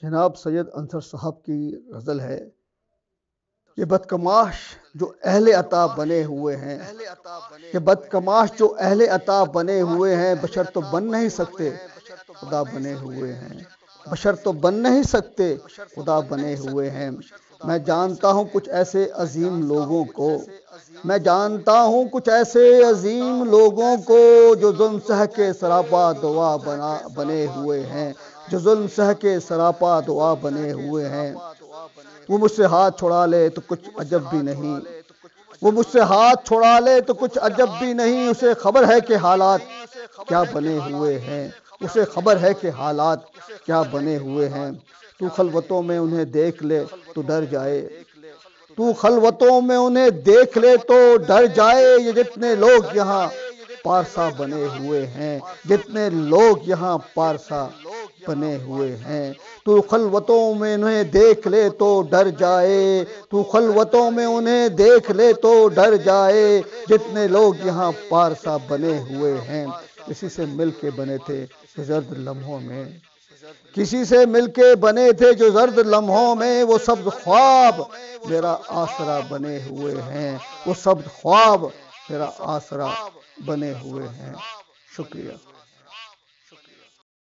جناب سید انصر صاحب کی غزل ہے، یہ بدکماش جو اہل عطا بنے ہوئے ہیں، یہ بدکماش جو اہل عطا بنے ہوئے ہیں، بشر تو بن نہیں سکتے خدا بنے ہوئے ہیں، بشر تو بن نہیں سکتے خدا بنے ہوئے ہیں۔ میں جانتا ہوں کچھ ایسے عظیم لوگوں کو، میں جانتا ہوں کچھ ایسے عظیم لوگوں کو جو ظلم سہ کے سراپا دعا بنے ہوئے ہیں، جو ظلم سہ کے سراپا دعا بنے ہوئے ہیں۔ وہ مجھ سے ہاتھ چھڑا لے تو کچھ عجب بھی نہیں، وہ مجھ سے ہاتھ چھڑا لے تو کچھ عجب بھی نہیں، اسے خبر ہے کہ حالات کیا بنے ہوئے ہیں، اسے خبر ہے کہ حالات کیا بنے ہوئے ہیں۔ تو خلوتوں میں انہیں دیکھ لے تو ڈر جائے، تو خلوتوں میں انہیں دیکھ لے تو ڈر جائے، یہ جتنے لوگ یہاں پارسا بنے ہوئے ہیں، جتنے لوگ یہاں پارسا بنے ہوئے ہیں۔ تو خلوتوں میں انہیں دیکھ لے تو ڈر جائے، تو خلوتوں میں انہیں دیکھ لے تو ڈر جائے، جتنے لوگ یہاں پارسا بنے ہوئے ہیں۔ کسی سے مل کے بنے تھے جو زرد لمحوں میں، کسی سے مل کے بنے تھے جو زرد لمحوں میں، وہ سبز خواب میرا آسرا بنے ہوئے ہیں، وہ سبز خواب میرا آسرا بنے ہوئے ہیں۔ شکریہ۔